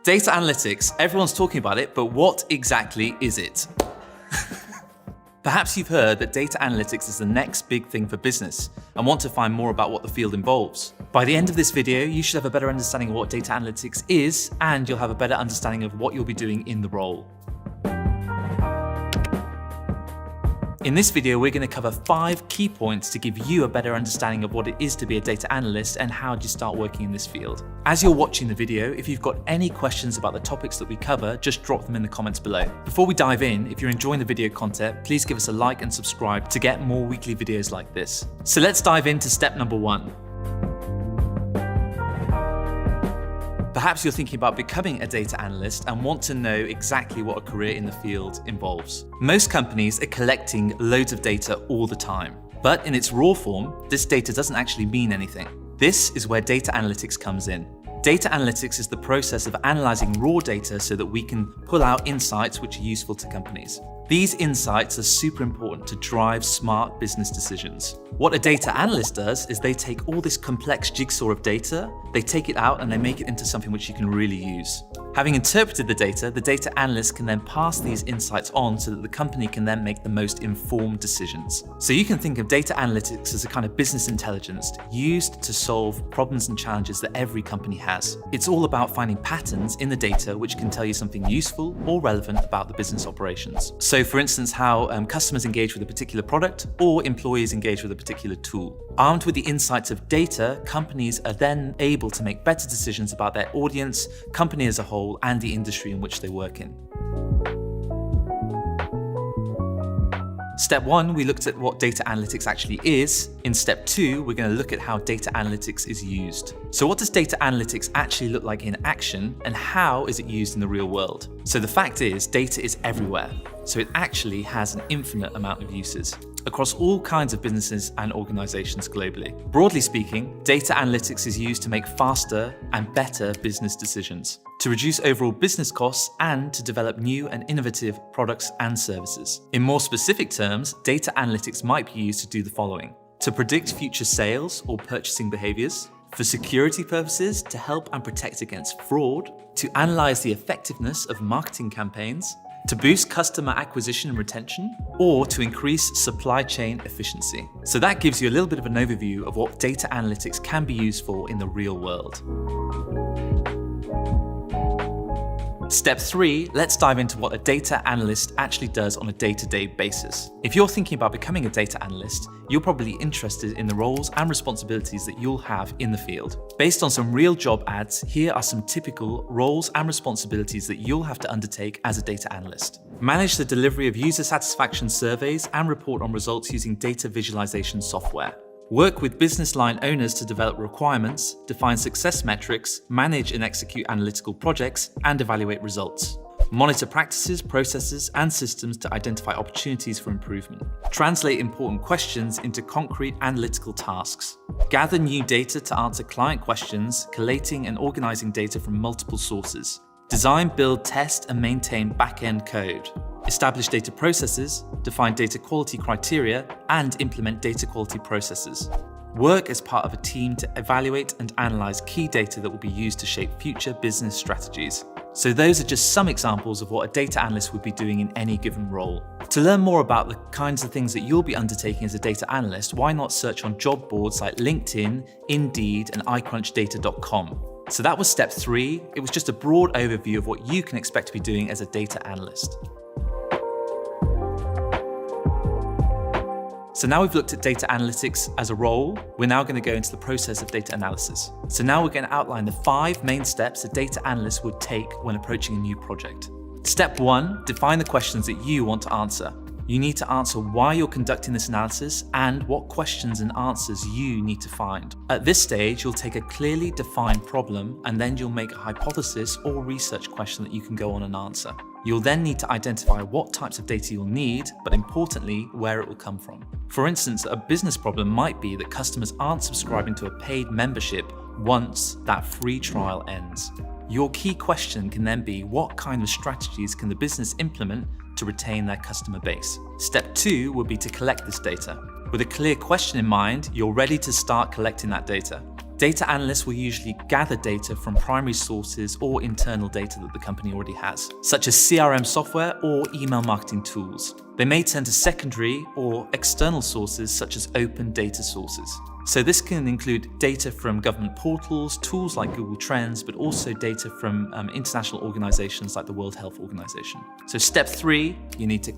Data analytics, everyone's talking about it, but what exactly is it? Perhaps you've heard that data analytics is the next big thing for business and want to find more about what the field involves. By the end of this video, you should have a better understanding of what data analytics is, and you'll have a better understanding of what you'll be doing in the role. In this video, we're going to cover 5 key points to give you a better understanding of what it is to be a data analyst and how do you start working in this field. As you're watching the video, if you've got any questions about the topics that we cover, just drop them in the comments below. Before we dive in, if you're enjoying the video content, please give us a like and subscribe to get more weekly videos like this. So let's dive into step number 1. Perhaps you're thinking about becoming a data analyst and want to know exactly what a career in the field involves. Most companies are collecting loads of data all the time, but in its raw form, this data doesn't actually mean anything. This is where data analytics comes in. Data analytics is the process of analyzing raw data so that we can pull out insights which are useful to companies. These insights are super important to drive smart business decisions. What a data analyst does is they take all this complex jigsaw of data, they take it out and they make it into something which you can really use. Having interpreted the data analyst can then pass these insights on so that the company can then make the most informed decisions. So you can think of data analytics as a kind of business intelligence used to solve problems and challenges that every company has. It's all about finding patterns in the data which can tell you something useful or relevant about the business operations. So for instance, how customers engage with a particular product or employees engage with a particular tool. Armed with the insights of data, companies are then able to make better decisions about their audience, company as a whole, and the industry in which they work in. Step 1, we looked at what data analytics actually is. In step 2, we're going to look at how data analytics is used. So what does data analytics actually look like in action, and how is it used in the real world? So the fact is, data is everywhere. So it actually has an infinite amount of uses across all kinds of businesses and organizations globally. Broadly speaking, data analytics is used to make faster and better business decisions, to reduce overall business costs, and to develop new and innovative products and services. In more specific terms, data analytics might be used to do the following: to predict future sales or purchasing behaviors, for security purposes to help and protect against fraud, to analyze the effectiveness of marketing campaigns, to boost customer acquisition and retention, or to increase supply chain efficiency. So that gives you a little bit of an overview of what data analytics can be used for in the real world. Step 3, let's dive into what a data analyst actually does on a day-to-day basis. If you're thinking about becoming a data analyst, you're probably interested in the roles and responsibilities that you'll have in the field. Based on some real job ads, here are some typical roles and responsibilities that you'll have to undertake as a data analyst. Manage the delivery of user satisfaction surveys and report on results using data visualization software. Work with business line owners to develop requirements, define success metrics, manage and execute analytical projects, and evaluate results. Monitor practices, processes, and systems to identify opportunities for improvement. Translate important questions into concrete analytical tasks. Gather new data to answer client questions, collating and organizing data from multiple sources. Design, build, test, and maintain back-end code. Establish data processes, define data quality criteria, and implement data quality processes. Work as part of a team to evaluate and analyze key data that will be used to shape future business strategies. So those are just some examples of what a data analyst would be doing in any given role. To learn more about the kinds of things that you'll be undertaking as a data analyst, why not search on job boards like LinkedIn, Indeed, and iCrunchData.com. So that was step 3. It was just a broad overview of what you can expect to be doing as a data analyst. So now we've looked at data analytics as a role, we're now going to go into the process of data analysis. So now we're going to outline the 5 main steps a data analyst would take when approaching a new project. Step 1, define the questions that you want to answer. You need to answer why you're conducting this analysis and what questions and answers you need to find. At this stage, you'll take a clearly defined problem and then you'll make a hypothesis or research question that you can go on and answer. You'll then need to identify what types of data you'll need, but importantly, where it will come from. For instance, a business problem might be that customers aren't subscribing to a paid membership once that free trial ends. Your key question can then be, what kind of strategies can the business implement to retain their customer base? Step 2 would be to collect this data. With a clear question in mind, you're ready to start collecting that data. Data analysts will usually gather data from primary sources or internal data that the company already has, such as CRM software or email marketing tools. They may turn to secondary or external sources such as open data sources. So this can include data from government portals, tools like Google Trends, but also data from international organizations like the World Health Organization. So step 3, you need to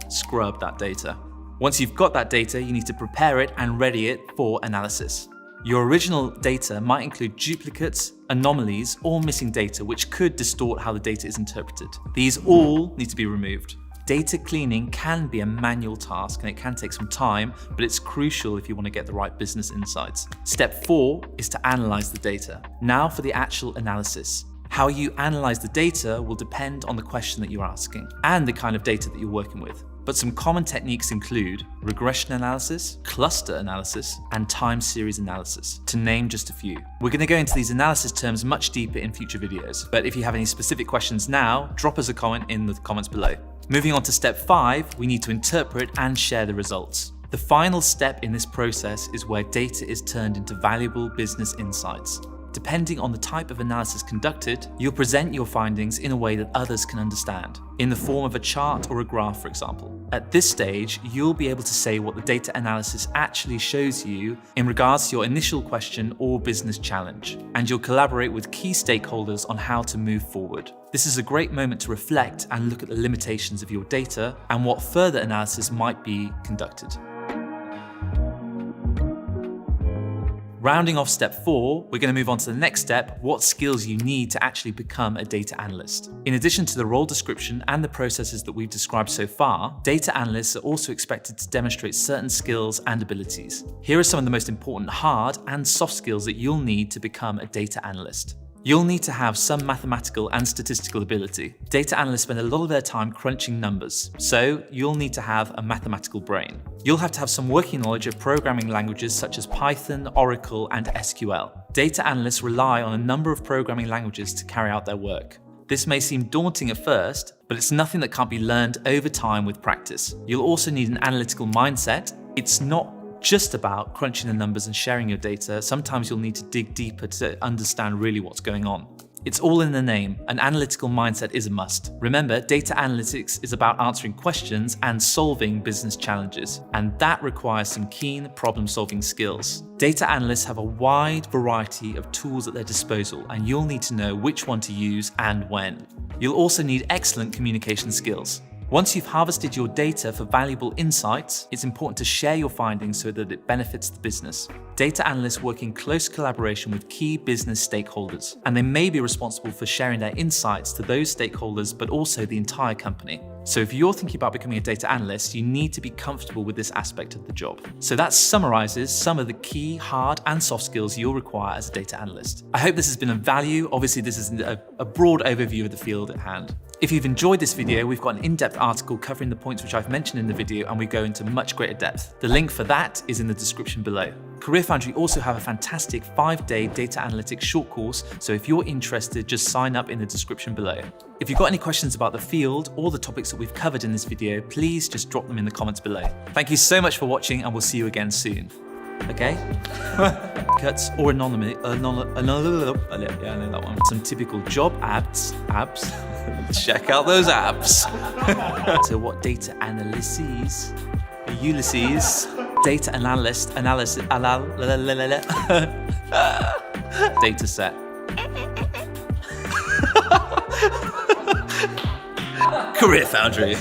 scrub that data. Once you've got that data, you need to prepare it and ready it for analysis. Your original data might include duplicates, anomalies, or missing data, which could distort how the data is interpreted. These all need to be removed. Data cleaning can be a manual task and it can take some time, but it's crucial if you want to get the right business insights. Step 4 is to analyze the data. Now for the actual analysis. How you analyze the data will depend on the question that you're asking and the kind of data that you're working with. But some common techniques include regression analysis, cluster analysis, and time series analysis, to name just a few. We're going to go into these analysis terms much deeper in future videos, but if you have any specific questions now, drop us a comment in the comments below. Moving on to step 5, we need to interpret and share the results. The final step in this process is where data is turned into valuable business insights. Depending on the type of analysis conducted, you'll present your findings in a way that others can understand, in the form of a chart or a graph, for example. At this stage, you'll be able to say what the data analysis actually shows you in regards to your initial question or business challenge, and you'll collaborate with key stakeholders on how to move forward. This is a great moment to reflect and look at the limitations of your data and what further analysis might be conducted. Rounding off step 4, we're going to move on to the next step, what skills you need to actually become a data analyst. In addition to the role description and the processes that we've described so far, data analysts are also expected to demonstrate certain skills and abilities. Here are some of the most important hard and soft skills that you'll need to become a data analyst. You'll need to have some mathematical and statistical ability. Data analysts spend a lot of their time crunching numbers, so you'll need to have a mathematical brain. You'll have to have some working knowledge of programming languages such as Python, Oracle, and SQL. Data analysts rely on a number of programming languages to carry out their work. This may seem daunting at first, but it's nothing that can't be learned over time with practice. You'll also need an analytical mindset. It's not just about crunching the numbers and sharing your data. Sometimes you'll need to dig deeper to understand really what's going on. It's all in the name. An analytical mindset is a must. Remember, data analytics is about answering questions and solving business challenges, and that requires some keen problem-solving skills. Data analysts have a wide variety of tools at their disposal, and you'll need to know which one to use and when. You'll also need excellent communication skills. Once you've harvested your data for valuable insights, it's important to share your findings so that it benefits the business. Data analysts work in close collaboration with key business stakeholders, and they may be responsible for sharing their insights to those stakeholders, but also the entire company. So if you're thinking about becoming a data analyst, you need to be comfortable with this aspect of the job. So that summarizes some of the key hard and soft skills you'll require as a data analyst. I hope this has been of value. Obviously, this is a broad overview of the field at hand. If you've enjoyed this video, we've got an in-depth article covering the points which I've mentioned in the video, and we go into much greater depth. The link for that is in the description below. Career Foundry also have a fantastic 5-day data analytics short course, so if you're interested, just sign up in the description below. If you've got any questions about the field or the topics that we've covered in this video, please just drop them in the comments below. Thank you so much for watching, and we'll see you again soon. Okay? Cuts or anonymity. Yeah, I know that one. Some typical job abs. Check out those abs. So what data analyses? Ulysses. Data analyst. Data set. Career Foundry.